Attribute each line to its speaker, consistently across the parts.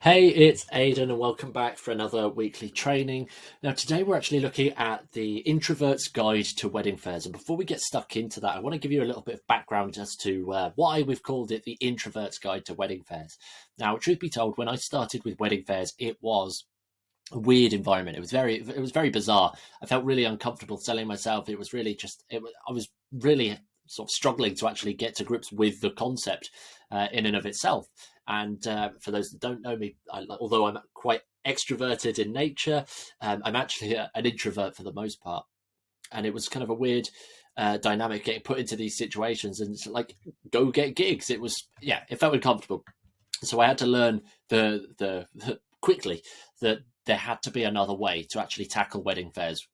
Speaker 1: Hey, it's Aidan, and welcome back for another weekly training. Now, today we're actually looking at the Introverts Guide to Wedding Fairs. And before we get stuck into that, I want to give you a little bit of background as to why we've called it the Introverts Guide to Wedding Fairs. Now, truth be told, when I started with wedding fairs, it was a weird environment. It was very bizarre. I felt really uncomfortable selling myself. It was really I was really sort of struggling to actually get to grips with the concept in and of itself. And for those that don't know me, although I'm quite extroverted in nature, I'm actually an introvert for the most part. And it was kind of a weird dynamic getting put into these situations and like go get gigs. It felt uncomfortable. So I had to learn the quickly that there had to be another way to actually tackle wedding fairs,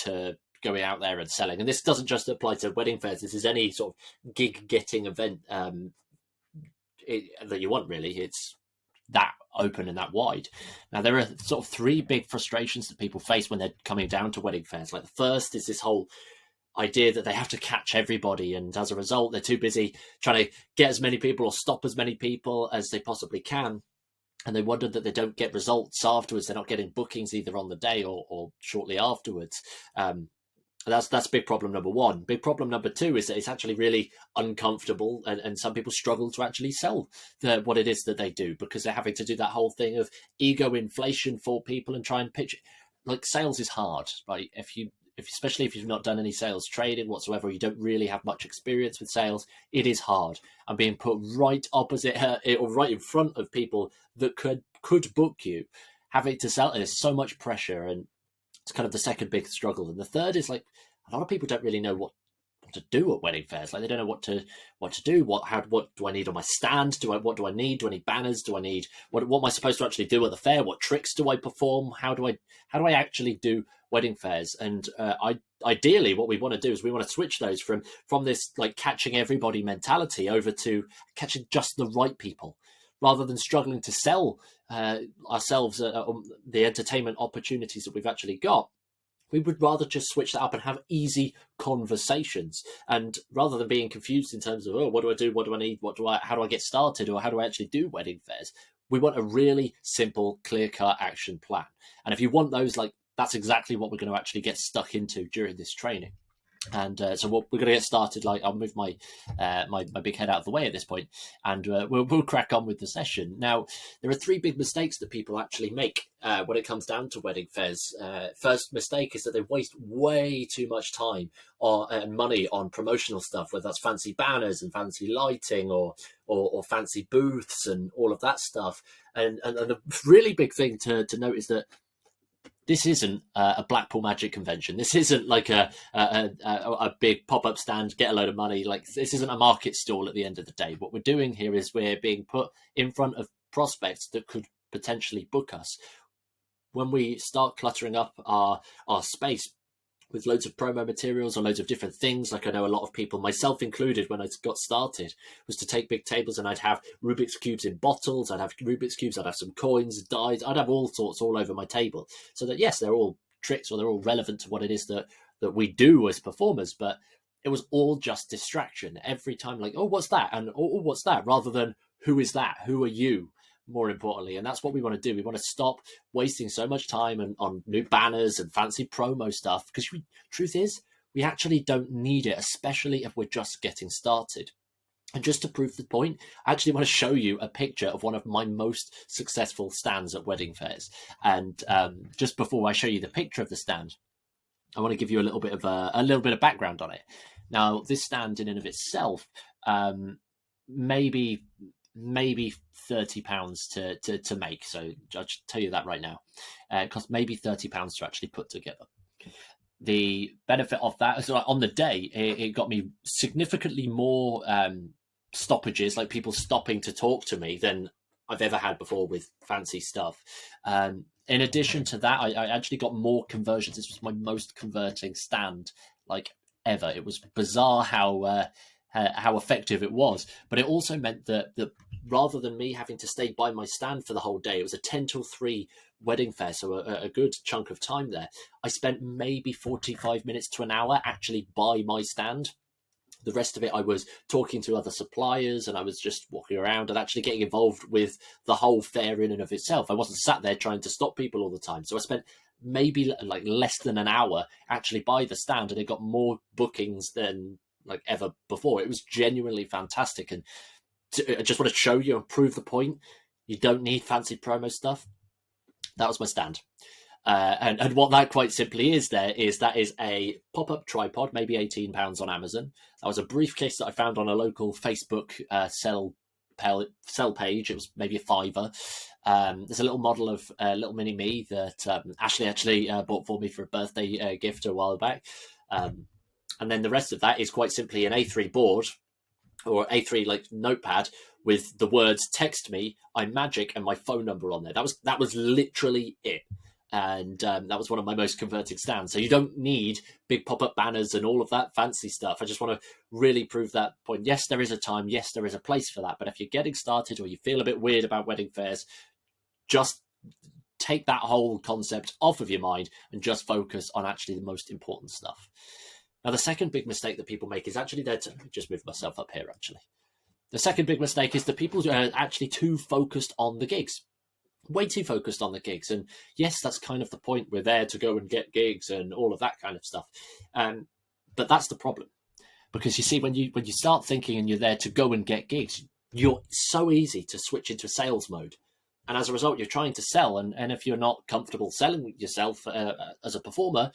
Speaker 1: to going out there and selling. And this doesn't just apply to wedding fairs. This is any sort of gig getting event that you want, really. It's that open and that wide. Now, there are sort of three big frustrations that people face when they're coming down to wedding fairs. Like, the first is this whole idea that they have to catch everybody, and as a result, they're too busy trying to get as many people or stop as many people as they possibly can. And they wonder that they don't get results afterwards. They're not getting bookings either on the day or shortly afterwards. That's big problem number one. Big problem number two is that it's actually really uncomfortable, and some people struggle to actually sell what it is that they do, because they're having to do that whole thing of ego inflation for people and try and pitch it. Like, sales is hard, right? Especially if you've not done any sales training whatsoever, you don't really have much experience with sales, it is hard. And being put right opposite or right in front of people that could book you, having to sell, there's so much pressure, and it's kind of the second big struggle. And the third is, like, a lot of people don't really know what to do at wedding fairs. Like, they don't know what to do. What do I need on my stand? What do I need? Do I need banners? Do I need what am I supposed to actually do at the fair? What tricks do I perform? How do I actually do wedding fairs? And ideally, what we want to do is we want to switch those from this like catching everybody mentality over to catching just the right people, rather than struggling to sell ourselves the entertainment opportunities that we've actually got. We would rather just switch that up and have easy conversations. And rather than being confused in terms of, oh, what do I do? What do I need? How do I get started? Or how do I actually do wedding fairs? We want a really simple, clear-cut action plan. And if you want those, like, that's exactly what we're going to actually get stuck into during this training. And so we're going to get started. Like, I'll move my big head out of the way at this point, and we'll crack on with the session. Now, there are three big mistakes that people actually make when it comes down to wedding fairs. First mistake is that they waste way too much time and money on promotional stuff, whether that's fancy banners and fancy lighting or fancy booths and all of that stuff. And the really big thing to note is that this isn't a Blackpool Magic convention. This isn't like a big pop-up stand, get a load of money. Like, this isn't a market stall at the end of the day. What we're doing here is we're being put in front of prospects that could potentially book us. When we start cluttering up our space with loads of promo materials or loads of different things, like I know a lot of people, myself included, when I got started, was to take big tables and I'd have Rubik's Cubes in bottles, I'd have Rubik's Cubes, I'd have some coins, dies, I'd have all sorts all over my table. So that, yes, they're all tricks, or they're all relevant to what it is that we do as performers, but it was all just distraction. Every time, like, oh, what's that? And oh, what's that? Rather than, who is that? Who are you? More importantly. And that's what we want to do. We want to stop wasting so much time on new banners and fancy promo stuff, because truth is, we actually don't need it, especially if we're just getting started. And just to prove the point, I actually want to show you a picture of one of my most successful stands at wedding fairs. And just before I show you the picture of the stand, I want to give you a little bit of background on it. Now, this stand in and of itself, maybe £30 to make. So I'll just tell you that right now. It cost maybe £30 to actually put together. The benefit of that is, on the day, it got me significantly more stoppages, like people stopping to talk to me, than I've ever had before with fancy stuff. In addition to that, I actually got more conversions. This was my most converting stand, like, ever. It was bizarre how effective it was, but it also meant that rather than me having to stay by my stand for the whole day, it was a 10 till 3 wedding fair, so a good chunk of time there. I spent maybe 45 minutes to an hour actually by my stand, The rest of it, I was talking to other suppliers, and I was just walking around and actually getting involved with the whole fair in and of itself. I wasn't sat there trying to stop people all the time. So I spent maybe like less than an hour actually by the stand, and it got more bookings than like ever before. It was genuinely fantastic. And I just want to show you and prove the point. You don't need fancy promo stuff. That was my stand. And what that quite simply is that is a pop-up tripod, maybe £18 on Amazon. That was a briefcase that I found on a local Facebook sell page. It was maybe a £5. There's a little model of little mini me that Ashley actually bought for me for a birthday gift a while back. And then the rest of that is quite simply an A3 board or A3 like notepad with the words "text me," "I'm magic," and my phone number on there. That was literally it. And that was one of my most converted stands. So you don't need big pop-up banners and all of that fancy stuff. I just want to really prove that point. Yes, there is a time. Yes, there is a place for that. But if you're getting started or you feel a bit weird about wedding fairs, just take that whole concept off of your mind and just focus on actually the most important stuff. Now, the second big mistake that people make is actually just move myself up here, actually. The second big mistake is that people are actually too focused on the gigs. Way too focused on the gigs. And yes, that's kind of the point. We're there to go and get gigs and all of that kind of stuff. But that's the problem. Because you see, when you start thinking and you're there to go and get gigs, you're so easy to switch into sales mode. And as a result, you're trying to sell. And if you're not comfortable selling yourself as a performer,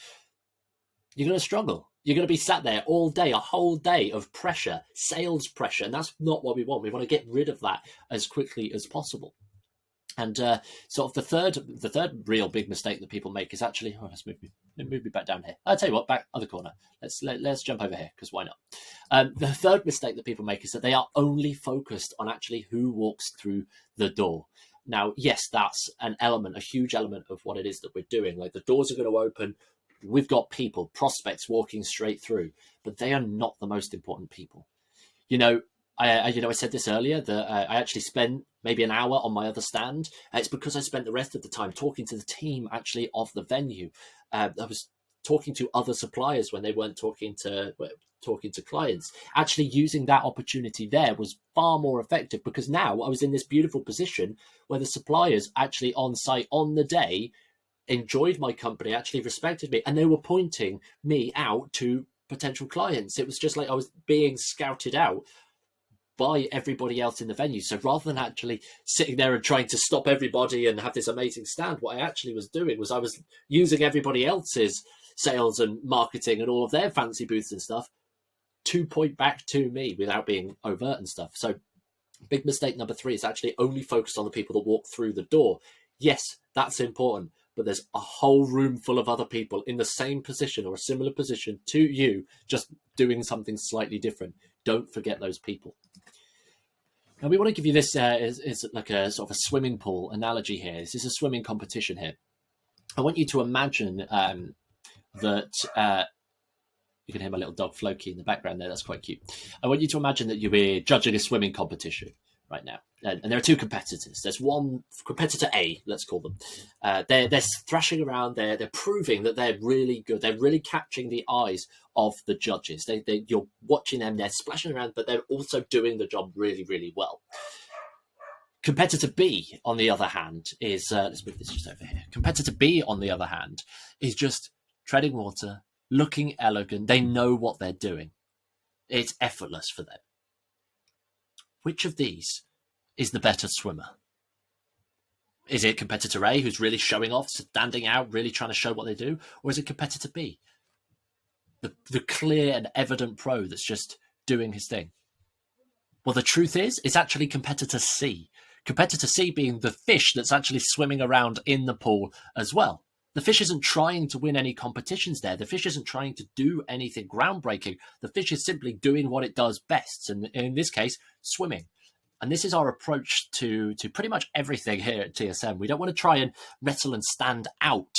Speaker 1: you're going to struggle. You're going to be sat there all day, a whole day of pressure, sales pressure. And that's not what we want. We want to get rid of that as quickly as possible. And sort of the third real big mistake that people make is actually, let's move me back down here. I'll tell you what, back other corner. Let's jump over here, because why not? The third mistake that people make is that they are only focused on actually who walks through the door. Now, yes, that's an element, a huge element of what it is that we're doing. Like, the doors are going to open. We've got people, prospects walking straight through, but they are not the most important people. I said this earlier, that I actually spent maybe an hour on my other stand. It's because I spent the rest of the time talking to the team actually of the venue. I was talking to other suppliers when they weren't talking to clients. Actually using that opportunity there was far more effective, because now I was in this beautiful position where the suppliers actually on site on the day enjoyed my company, actually respected me, and they were pointing me out to potential clients. It was just like I was being scouted out by everybody else in the venue. So rather than actually sitting there and trying to stop everybody and have this amazing stand, what I actually was doing was I was using everybody else's sales and marketing and all of their fancy booths and stuff to point back to me without being overt and stuff. So big mistake number 3 is actually only focused on the people that walk through the door. Yes, that's important, but there's a whole room full of other people in the same position or a similar position to you, just doing something slightly different. Don't forget those people. Now, we want to give you this is like a sort of a swimming pool analogy here. This is a swimming competition here. I want you to imagine that you can hear my little dog Floki in the background there. That's quite cute. I want you to imagine that you're judging a swimming competition right now. And there are 2 competitors. There's one competitor A, let's call them. They're thrashing around. They're proving that they're really good. They're really catching the eyes of the judges. You're watching them. They're splashing around, but they're also doing the job really, really well. Competitor B, on the other hand, is let's move this just over here. Competitor B, on the other hand, is just treading water, looking elegant. They know what they're doing. It's effortless for them. Which of these is the better swimmer? Is it competitor A, who's really showing off, standing out, really trying to show what they do? Or is it competitor B, the clear and evident pro that's just doing his thing? Well, the truth is, it's actually competitor C. Competitor C being the fish that's actually swimming around in the pool as well. The fish isn't trying to win any competitions there. The fish isn't trying to do anything groundbreaking. The fish is simply doing what it does best, and in this case, swimming. And this is our approach to pretty much everything here at TSM. We don't want to try and wrestle and stand out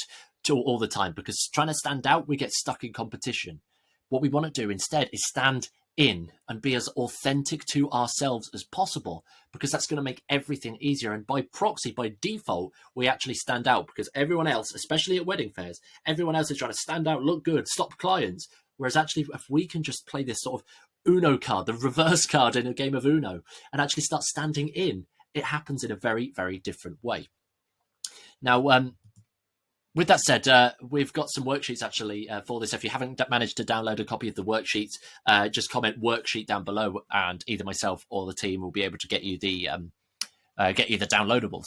Speaker 1: all the time, because trying to stand out, we get stuck in competition. What we want to do instead is stand in and be as authentic to ourselves as possible, because that's going to make everything easier. And by proxy, by default, we actually stand out, because everyone else, especially at wedding fairs, everyone else is trying to stand out, look good, stop clients. Whereas actually, if we can just play this sort of Uno card, the reverse card in a game of Uno, and actually start standing in. It happens in a very, very different way. Now, with that said, we've got some worksheets actually for this. If you haven't managed to download a copy of the worksheets, just comment worksheet down below, and either myself or the team will be able to get you the downloadables.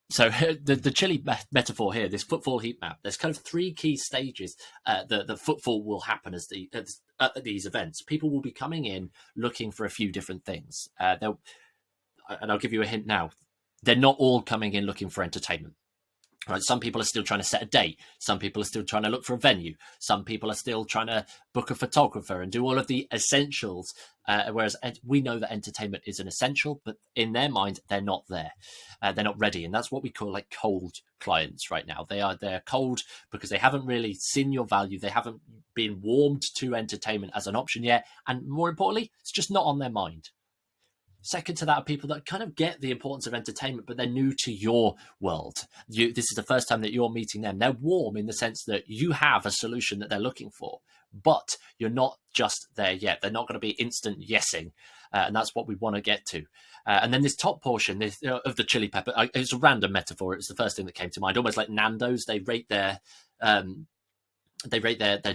Speaker 1: So the chili metaphor here, this footfall heat map, there's kind of three key stages the footfall will happen at these events. People will be coming in looking for a few different things. And I'll give you a hint now. They're not all coming in looking for entertainment. Right, some people are still trying to set a date. Some people are still trying to look for a venue. Some people are still trying to book a photographer and do all of the essentials. Whereas we know that entertainment is an essential, but in their mind, they're not there. They're not ready. And that's what we call like cold clients right now. They're cold because they haven't really seen your value. They haven't been warmed to entertainment as an option yet. And more importantly, it's just not on their mind. Second to that are people that kind of get the importance of entertainment, but they're new to your world. This is the first time that you're meeting them. They're warm in the sense that you have a solution that they're looking for, but you're not just there yet. They're not going to be instant yesing, and that's what we want to get to. And then this top portion of the chili pepper, it's a random metaphor. It's the first thing that came to mind, almost like Nando's. They rate their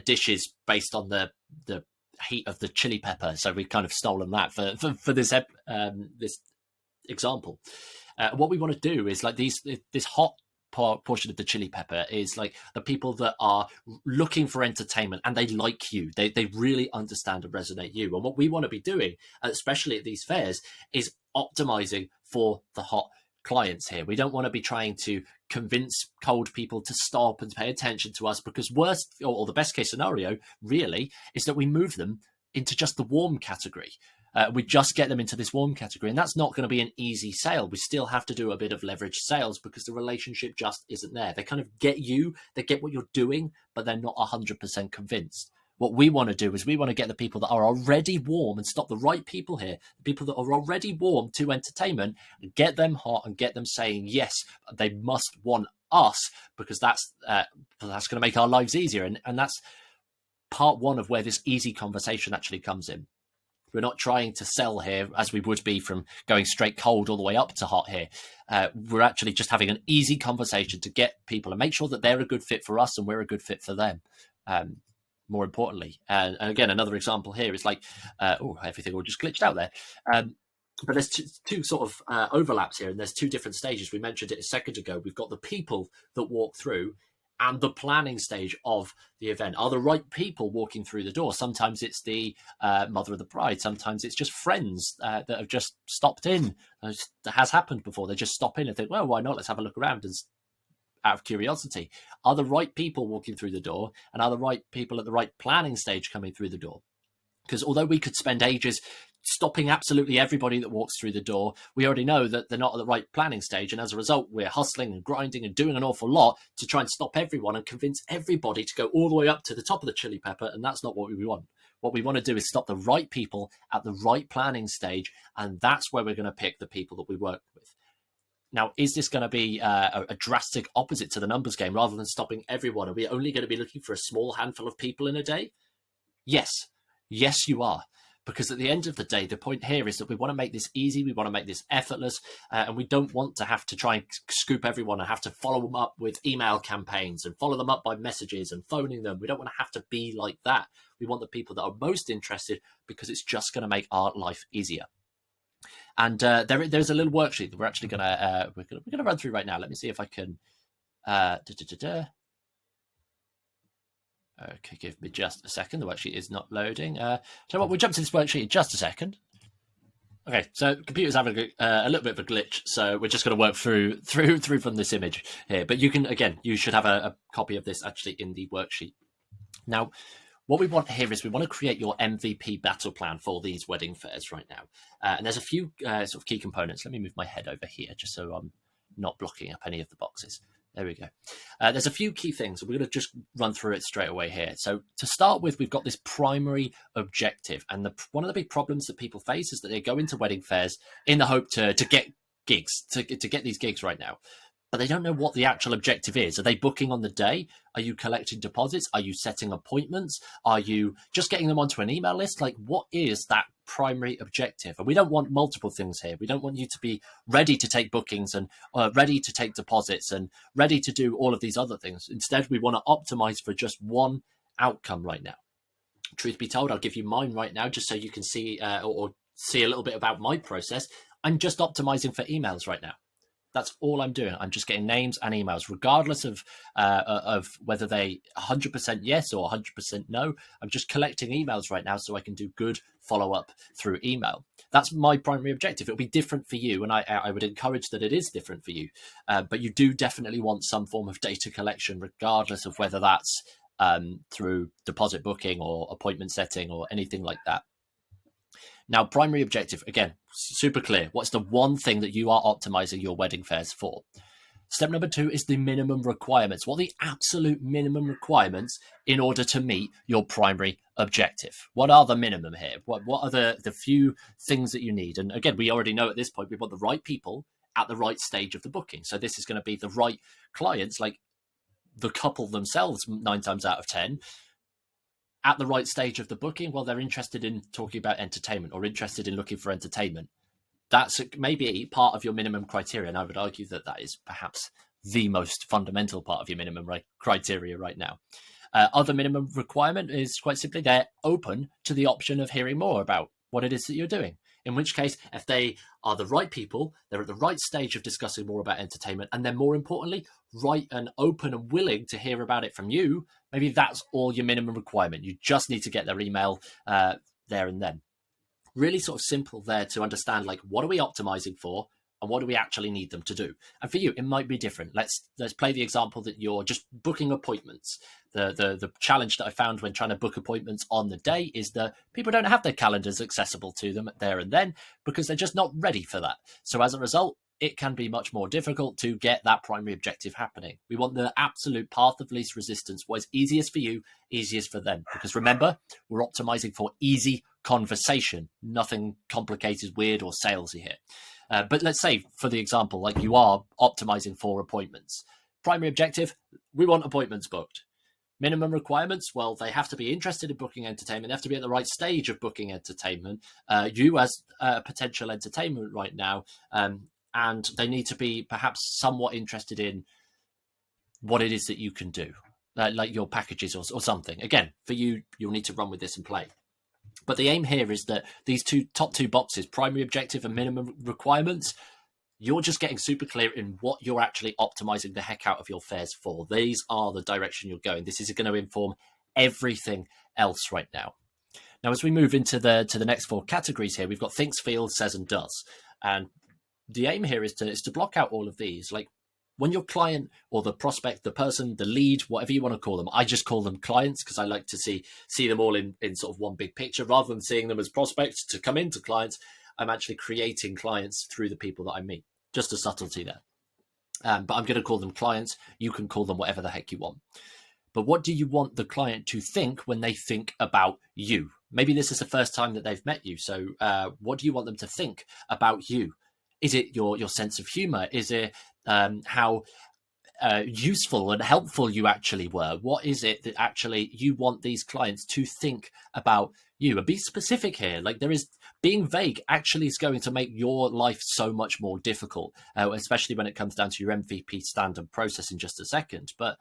Speaker 1: dishes based on the heat of the chili pepper, so we've kind of stolen that for this this example. What we want to do is like this hot portion of the chili pepper is like the people that are looking for entertainment and they like you, they really understand and resonate you. And what we want to be doing, especially at these fairs, is optimizing for the hot clients here. We don't want to be trying to convince cold people to stop and pay attention to us, because worst or the best case scenario really is that we move them into just the warm category. We just get them into this warm category, and that's not going to be an easy sale. We still have to do a bit of leverage sales because the relationship just isn't there. They kind of get you, they get what you're doing, but they're not 100% convinced. What we want to do is we want to get the people that are already warm and stop the right people here, the people that are already warm to entertainment, and get them hot and get them saying, yes, they must want us, because that's going to make our lives easier. And that's part one of where this easy conversation actually comes in. We're not trying to sell here as we would be from going straight cold all the way up to hot here. We're actually just having an easy conversation to get people and make sure that they're a good fit for us and we're a good fit for them. More importantly, and again, another example here is like, everything all just glitched out there. But there's two sort of overlaps here, and there's two different stages. We mentioned it a second ago. We've got the people that walk through and the planning stage of the event. Are the right people walking through the door? Sometimes it's the mother of the bride. Sometimes it's just friends that have just stopped in. That has happened before. They just stop in and think, well, why not? Let's have a look around, and out of curiosity. Are the right people walking through the door, and are the right people at the right planning stage coming through the door? Because although we could spend ages stopping absolutely everybody that walks through the door, we already know that they're not at the right planning stage, and as a result we're hustling and grinding and doing an awful lot to try and stop everyone and convince everybody to go all the way up to the top of the chili pepper, and that's not what we want. What we want to do is stop the right people at the right planning stage, and that's where we're going to pick the people that we work with. Now, is this going to be a drastic opposite to the numbers game? Rather than stopping everyone, are we only going to be looking for a small handful of people in a day? Yes, you are. Because at the end of the day, the point here is that we want to make this easy. We want to make this effortless. And we don't want to have to try and scoop everyone and have to follow them up with email campaigns and follow them up by messages and phoning them. We don't want to have to be like that. We want the people that are most interested, because it's just going to make our life easier. And there's a little worksheet that we're actually going to run through right now. Let me see if I can. Okay, give me just a second. The worksheet is not loading. So what, we'll jump to this worksheet in just a second. Okay, so computer's having a little bit of a glitch, so we're just going to work through from this image here. But you can, again, you should have a copy of this actually in the worksheet. Now, what we want here is we want to create your MVP battle plan for these wedding fairs right now. And there's a few sort of key components. Let me move my head over here just so I'm not blocking up any of the boxes. There we go. There's a few key things. We're going to just run through it straight away here. So to start with, we've got this primary objective. And one of the big problems that people face is that they go into wedding fairs in the hope to get gigs, to get these gigs right now. but they don't know what the actual objective is. Are they booking on the day? Are you collecting deposits? Are you setting appointments? Are you just getting them onto an email list? Like, what is that primary objective? And we don't want multiple things here. We don't want you to be ready to take bookings and ready to take deposits and ready to do all of these other things. Instead, we want to optimize for just one outcome right now. Truth be told, I'll give you mine right now just so you can see or see a little bit about my process. I'm just optimizing for emails right now. That's all I'm doing. I'm just getting names and emails, regardless of whether they 100% yes or 100% no. I'm just collecting emails right now so I can do good follow-up through email. That's my primary objective. It'll be different for you, and I would encourage that it is different for you. But you do definitely want some form of data collection, regardless of whether that's through deposit booking or appointment setting or anything like that. Now, primary objective, again, super clear. What's the one thing that you are optimizing your wedding fairs for? Step number 2 is the minimum requirements. What are the absolute minimum requirements in order to meet your primary objective? What are the minimum here? What are the few things that you need? And again, we already know at this point, we want the right people at the right stage of the booking. So this is going to be the right clients, like the couple themselves 9 times out of 10, at the right stage of the booking. Well, they're interested in talking about entertainment or interested in looking for entertainment. That's maybe part of your minimum criteria. And I would argue that that is perhaps the most fundamental part of your minimum criteria right now. Other minimum requirement is quite simply they're open to the option of hearing more about what it is that you're doing. In which case, if they are the right people, they're at the right stage of discussing more about entertainment, and then more importantly, right and open and willing to hear about it from you, maybe that's all your minimum requirement. You just need to get their email there and then. Really sort of simple there to understand, like, what are we optimizing for and what do we actually need them to do? And for you, it might be different. Let's play the example that you're just booking appointments. The challenge that I found when trying to book appointments on the day is that people don't have their calendars accessible to them there and then because they're just not ready for that. So as a result, it can be much more difficult to get that primary objective happening. We want the absolute path of least resistance. What is easiest for you, easiest for them. Because remember, we're optimizing for easy conversation, nothing complicated, weird, or salesy here. But let's say, for the example, like you are optimizing for appointments. Primary objective, we want appointments booked. Minimum requirements, well, they have to be interested in booking entertainment. They have to be at the right stage of booking entertainment. You as potential entertainment right now, and they need to be perhaps somewhat interested in what it is that you can do, like your packages or something. Again, for you, you'll need to run with this and play. But the aim here is that these top two boxes, primary objective and minimum requirements, you're just getting super clear in what you're actually optimizing the heck out of your fairs for. These are the direction you're going. This is going to inform everything else right now. Now, as we move into the next 4 categories here, we've got thinks, feels, says, and does. And the aim here is to block out all of these. Like, when your client or the prospect, the person, the lead, whatever you want to call them, I just call them clients because I like to see them all in sort of one big picture rather than seeing them as prospects to come into clients. I'm actually creating clients through the people that I meet. Just a subtlety there. But I'm going to call them clients. You can call them whatever the heck you want. But what do you want the client to think when they think about you? Maybe this is the first time that they've met you. So what do you want them to think about you? Is it your sense of humor? Is it how useful and helpful you actually were? What is it that actually you want these clients to think about you? And be specific here. Like, being vague actually is going to make your life so much more difficult, especially when it comes down to your MVP standard process in just a second. But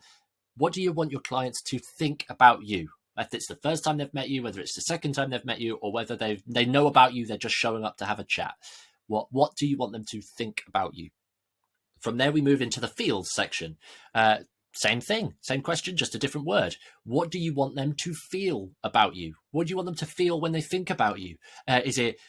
Speaker 1: what do you want your clients to think about you? If it's the first time they've met you, whether it's the second time they've met you, or whether they know about you, they're just showing up to have a chat. What do you want them to think about you? From there, we move into the feels section. Same thing, same question, just a different word. What do you want them to feel about you? What do you want them to feel when they think about you? Is it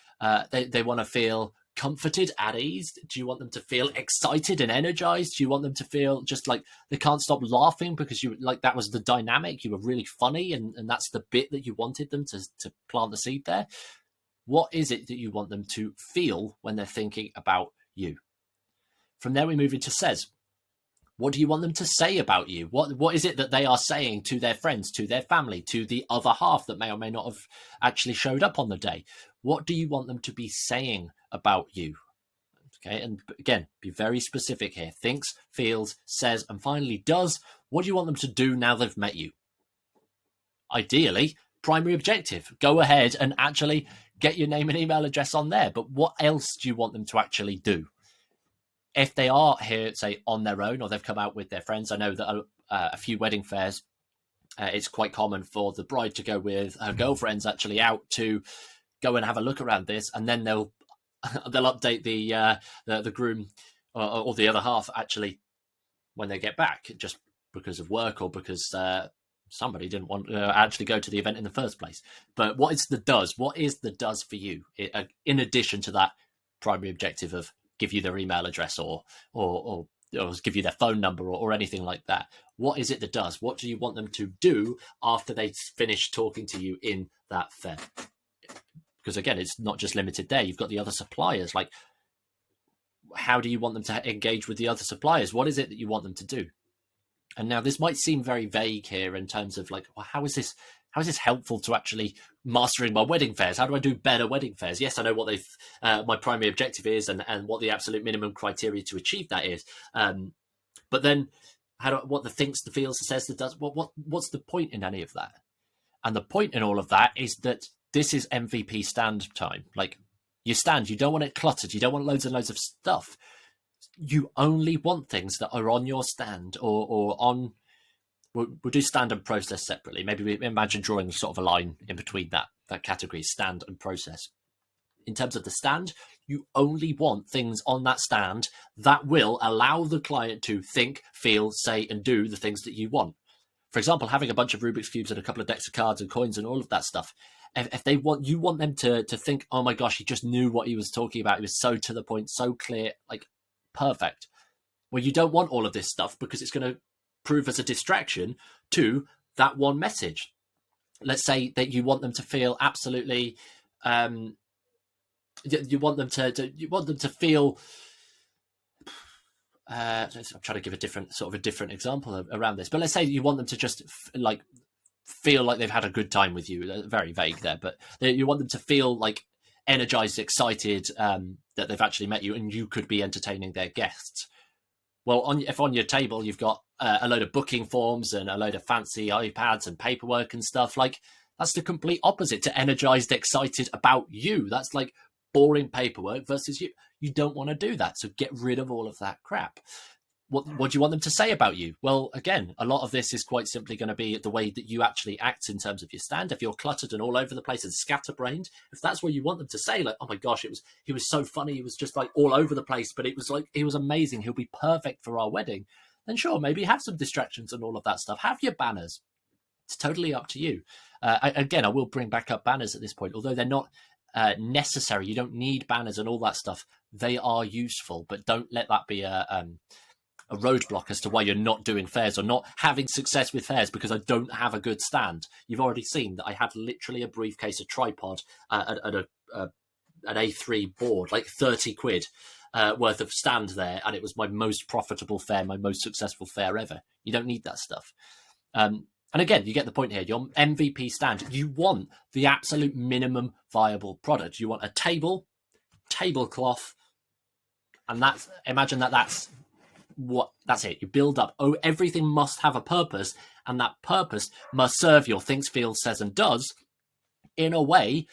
Speaker 1: they want to feel comforted, at ease? Do you want them to feel excited and energized? Do you want them to feel just like they can't stop laughing because that was the dynamic? You were really funny, and that's the bit that you wanted them to plant the seed there. What is it that you want them to feel when they're thinking about you? From there, we move into says. What do you want them to say about you? What is it that they are saying to their friends, to their family, to the other half that may or may not have actually showed up on the day? What do you want them to be saying about you? Okay, and again, be very specific here. Thinks, feels, says, and finally does. What do you want them to do now they've met you? Ideally, primary objective. Go ahead and actually get your name and email address on there. But what else do you want them to actually do? If they are here, say, on their own, or they've come out with their friends, I know that a few wedding fairs, it's quite common for the bride to go with her girlfriends actually out to go and have a look around this, and then they'll update the groom or the other half actually when they get back, just because of work or because somebody didn't want to actually go to the event in the first place. But what is the does? What is the does for you in addition to that primary objective of give you their email address or give you their phone number or anything like that? What is it that does? What do you want them to do after they finish talking to you in that fair? Because again, it's not just limited there. You've got the other suppliers. Like, how do you want them to engage with the other suppliers? What is it that you want them to do? And now this might seem very vague here in terms of like, well, how is this helpful to actually mastering my wedding fairs? How do I do better wedding fairs? Yes, I know what my primary objective is and what the absolute minimum criteria to achieve that is. But then what the thinks, the feels, the says, the does, what's the point in any of that? And the point in all of that is that this is MVP stand time. Like, your stand, you don't want it cluttered. You don't want loads and loads of stuff. You only want things that are on your stand or on. We'll do stand and process separately. Maybe we imagine drawing sort of a line in between that category, stand and process. In terms of the stand, you only want things on that stand that will allow the client to think, feel, say, and do the things that you want. For example, having a bunch of Rubik's Cubes and a couple of decks of cards and coins and all of that stuff. If they want, you want them to think, oh my gosh, he just knew what he was talking about. He was so to the point, so clear, like perfect. Well, you don't want all of this stuff because it's going to prove as a distraction to that one message. Let's say that you want them to feel absolutely, you want them to feel. I'm trying to give a different example around this, but let's say you want them to just feel like they've had a good time with you. Very vague there, but you want them to feel like energized, excited that they've actually met you, and you could be entertaining their guests. Well, if on your table you've got a load of booking forms and a load of fancy iPads and paperwork and stuff, like that's the complete opposite to energized, excited about you. That's like boring paperwork versus you. You don't want to do that. So get rid of all of that crap. What do you want them to say about you? Well, again, a lot of this is quite simply going to be the way that you actually act in terms of your stand. If you're cluttered and all over the place and scatterbrained, if that's what you want them to say, like, oh my gosh, he was so funny, he was just like all over the place, but it was amazing, he'll be perfect for our wedding, then sure, maybe have some distractions and all of that stuff. Have your banners. It's totally up to you. I will bring back up banners at this point, although they're not necessary. You don't need banners and all that stuff. They are useful, but don't let that be a roadblock as to why you're not doing fairs or not having success with fairs because I don't have a good stand. You've already seen that I had literally a briefcase, a tripod, an A3 board, like 30 quid worth of stand there, and it was my most profitable fair, my most successful fair ever. You don't need that stuff. And again, you get the point here. Your MVP stand, you want the absolute minimum viable product. You want a table, tablecloth, and that's it. You build up. Oh, everything must have a purpose, and that purpose must serve your thinks, feels, says, and does in a way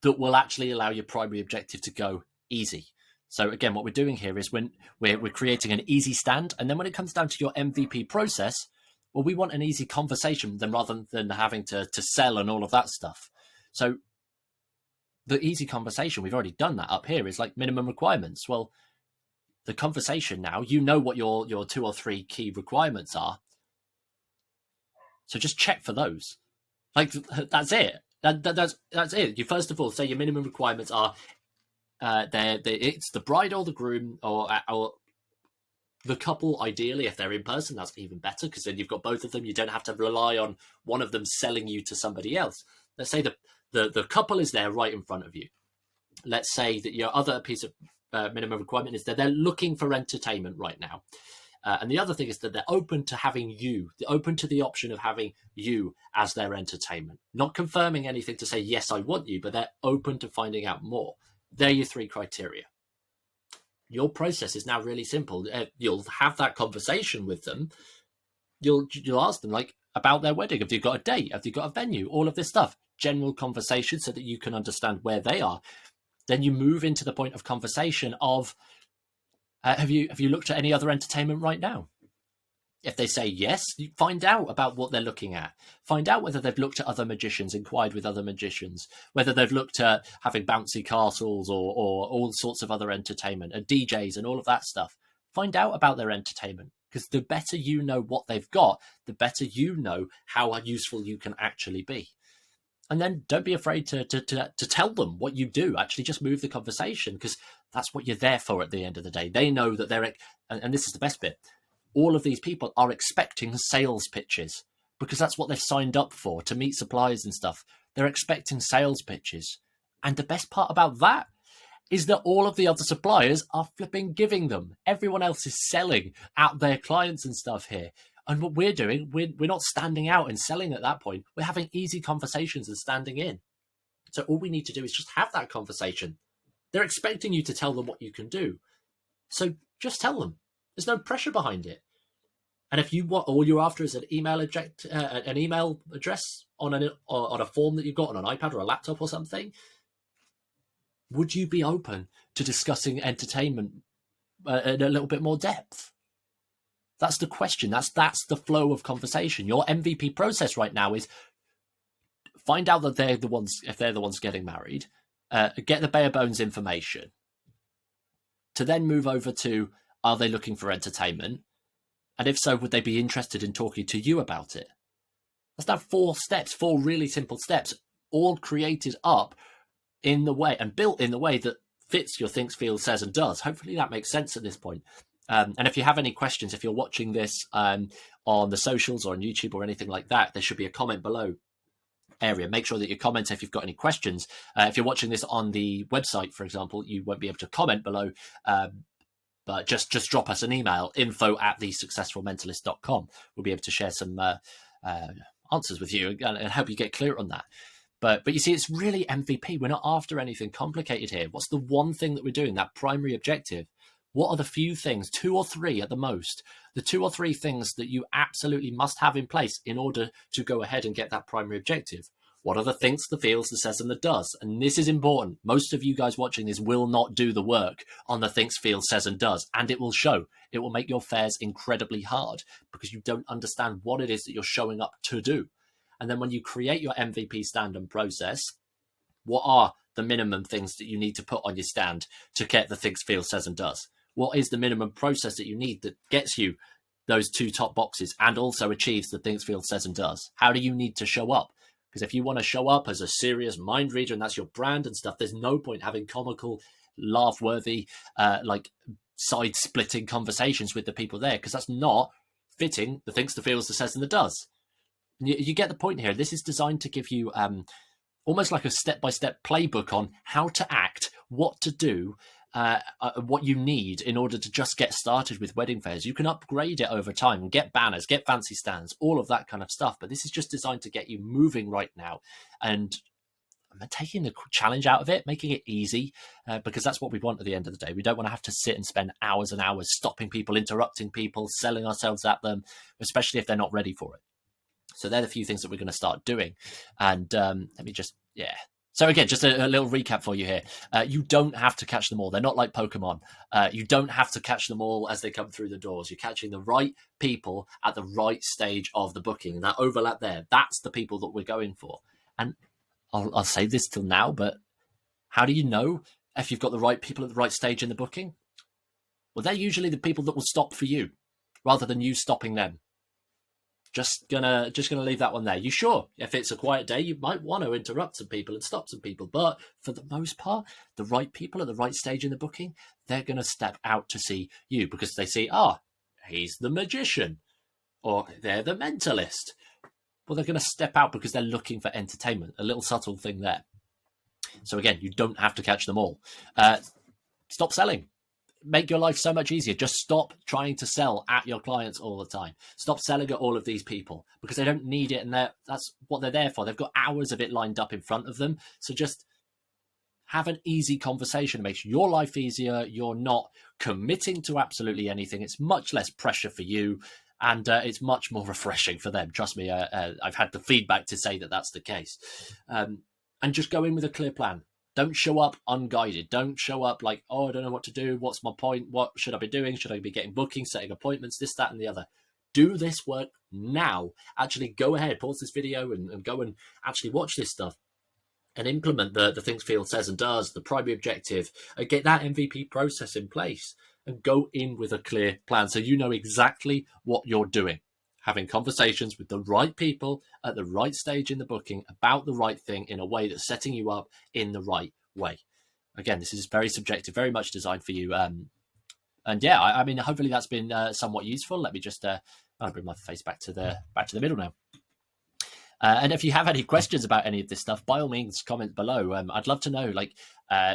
Speaker 1: that will actually allow your primary objective to go easy. So again, what we're doing here is when we're creating an easy stand, and then when it comes down to your MVP process, well, we want an easy conversation rather than having to sell and all of that stuff. So the easy conversation, we've already done that up here, is like minimum requirements. Well, the conversation now, you know what your 2 or 3 key requirements are. So just check for those. Like, that's it. That's it. You first of all say your minimum requirements are it's the bride or the groom or the couple, ideally, if they're in person, that's even better because then you've got both of them. You don't have to rely on one of them selling you to somebody else. Let's say the couple is there right in front of you. Let's say that your other piece of minimum requirement is that they're looking for entertainment right now. And the other thing is that they're open to having you. They're open to the option of having you as their entertainment. Not confirming anything to say, yes, I want you, but they're open to finding out more. They're your 3 criteria. Your process is now really simple. You'll have that conversation with them. You'll ask them like about their wedding. Have you got a date? Have you got a venue? All of this stuff, general conversation, so that you can understand where they are. Then you move into the point of conversation of, have you looked at any other entertainment right now? If they say yes, you find out about what they're looking at. Find out whether they've looked at other magicians, inquired with other magicians, whether they've looked at having bouncy castles or all sorts of other entertainment and DJs and all of that stuff. Find out about their entertainment, because the better you know what they've got, the better you know how useful you can actually be. And then don't be afraid to tell them what you do. Actually, just move the conversation, because that's what you're there for at the end of the day. They know that they're, and this is the best bit, all of these people are expecting sales pitches, because that's what they've signed up for, to meet suppliers and stuff. They're expecting sales pitches. And the best part about that is that all of the other suppliers are flipping giving them. Everyone else is selling out their clients and stuff here. And what we're doing, we're not standing out and selling at that point. We're having easy conversations and standing in. So all we need to do is just have that conversation. They're expecting you to tell them what you can do. So just tell them. There's no pressure behind it. And if you want, all you're after is an email address on a form that you've got on an iPad or a laptop or something, would you be open to discussing entertainment in a little bit more depth? That's the question. That's the flow of conversation. Your MVP process right now is find out that they're the ones, if they're the ones getting married, get the bare bones information, to then move over to, are they looking for entertainment? And if so, would they be interested in talking to you about it? That's now 4 steps, 4 really simple steps, all created up in the way and built in the way that fits your thinks, feels, says, and does. Hopefully that makes sense at this point. And if you have any questions, if you're watching this on the socials or on YouTube or anything like that, there should be a comment below area. Make sure that you comment if you've got any questions. If you're watching this on the website, for example, you won't be able to comment below. But just drop us an email, info@thesuccessfulmentalist.com. We'll be able to share some answers with you and help you get clear on that. But you see, it's really MVP. We're not after anything complicated here. What's the one thing that we're doing, that primary objective? What are the few things, 2 or 3 at the most, the 2 or 3 things that you absolutely must have in place in order to go ahead and get that primary objective? What are the thinks, the feels, the says, and the does? And this is important. Most of you guys watching this will not do the work on the thinks, feels, says, and does. And it will show. It will make your Fayres incredibly hard because you don't understand what it is that you're showing up to do. And then when you create your MVP stand and process, what are the minimum things that you need to put on your stand to get the thinks, feels, says, and does? What is the minimum process that you need that gets you those 2 top boxes and also achieves the thinks, feels, says, and does? How do you need to show up? Because if you want to show up as a serious mind reader and that's your brand and stuff, there's no point having comical, laugh-worthy, like side-splitting conversations with the people there, because that's not fitting the thinks, the feels, the says, and the does. You get the point here. This is designed to give you almost like a step-by-step playbook on how to act, what to do, what you need in order to just get started with wedding fairs. You can upgrade it over time, get banners, get fancy stands, all of that kind of stuff. But this is just designed to get you moving right now and taking the challenge out of it, making it easy, because that's what we want at the end of the day. We don't want to have to sit and spend hours and hours stopping people, interrupting people, selling ourselves at them, especially if they're not ready for it. So they're the few things that we're going to start doing. And let me just, So again, just a little recap for you here. You don't have to catch them all. They're not like Pokemon. You don't have to catch them all as they come through the doors. You're catching the right people at the right stage of the booking. And that overlap there, that's the people that we're going for. And I'll say this till now, but how do you know if you've got the right people at the right stage in the booking? Well, they're usually the people that will stop for you rather than you stopping them. Just gonna leave that one there. You sure? If it's a quiet day, you might want to interrupt some people and stop some people. But for the most part, the right people at the right stage in the booking, they're going to step out to see you because they see, he's the magician or they're the mentalist. Well, they're going to step out because they're looking for entertainment. A little subtle thing there. So again, you don't have to catch them all. Stop selling. Make your life so much easier. Just stop trying to sell at your clients all the time. Stop selling at all of these people because they don't need it, and that's what they're there for. They've got hours of it lined up in front of them. So just have an easy conversation. It makes your life easier. You're not committing to absolutely anything. It's much less pressure for you, and it's much more refreshing for them. Trust me, I've had the feedback to say that that's the case. And just go in with a clear plan. Don't show up unguided. Don't show up like, oh, I don't know what to do. What's my point? What should I be doing? Should I be getting bookings, setting appointments, this, that, and the other? Do this work now. Actually go ahead, pause this video and go and actually watch this stuff and implement the things Field says and does, the primary objective, and get that MVP process in place and go in with a clear plan so you know exactly what you're doing. Having conversations with the right people at the right stage in the booking about the right thing in a way that's setting you up in the right way. Again, this is very subjective, very much designed for you. And yeah, I mean, hopefully that's been somewhat useful. Let me just I'll bring my face back to the middle now. And if you have any questions about any of this stuff, by all means, comment below. I'd love to know, like,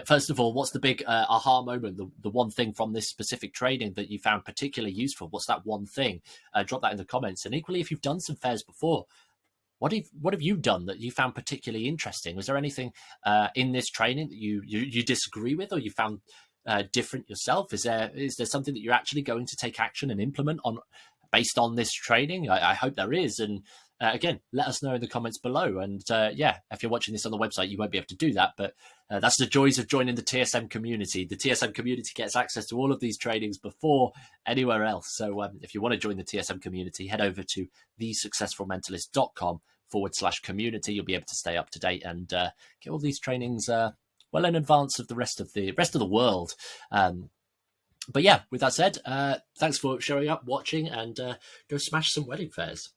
Speaker 1: first of all, what's the big aha moment, the one thing from this specific training that you found particularly useful? What's that one thing? Drop that in the comments. And equally, if you've done some fairs before, what have you done that you found particularly interesting? Was there anything in this training that you disagree with, or you found different yourself? Is there something that you're actually going to take action and implement on based on this training? I hope there is. And again, let us know in the comments below. And yeah, if you're watching this on the website, you won't be able to do that. But that's the joys of joining the TSM community. The TSM community gets access to all of these trainings before anywhere else. So if you want to join the TSM community, head over to thesuccessfulmentalist.com/community. You'll be able to stay up to date and get all these trainings well in advance of the rest of the world. But yeah, with that said, thanks for showing up, watching, and go smash some wedding fairs.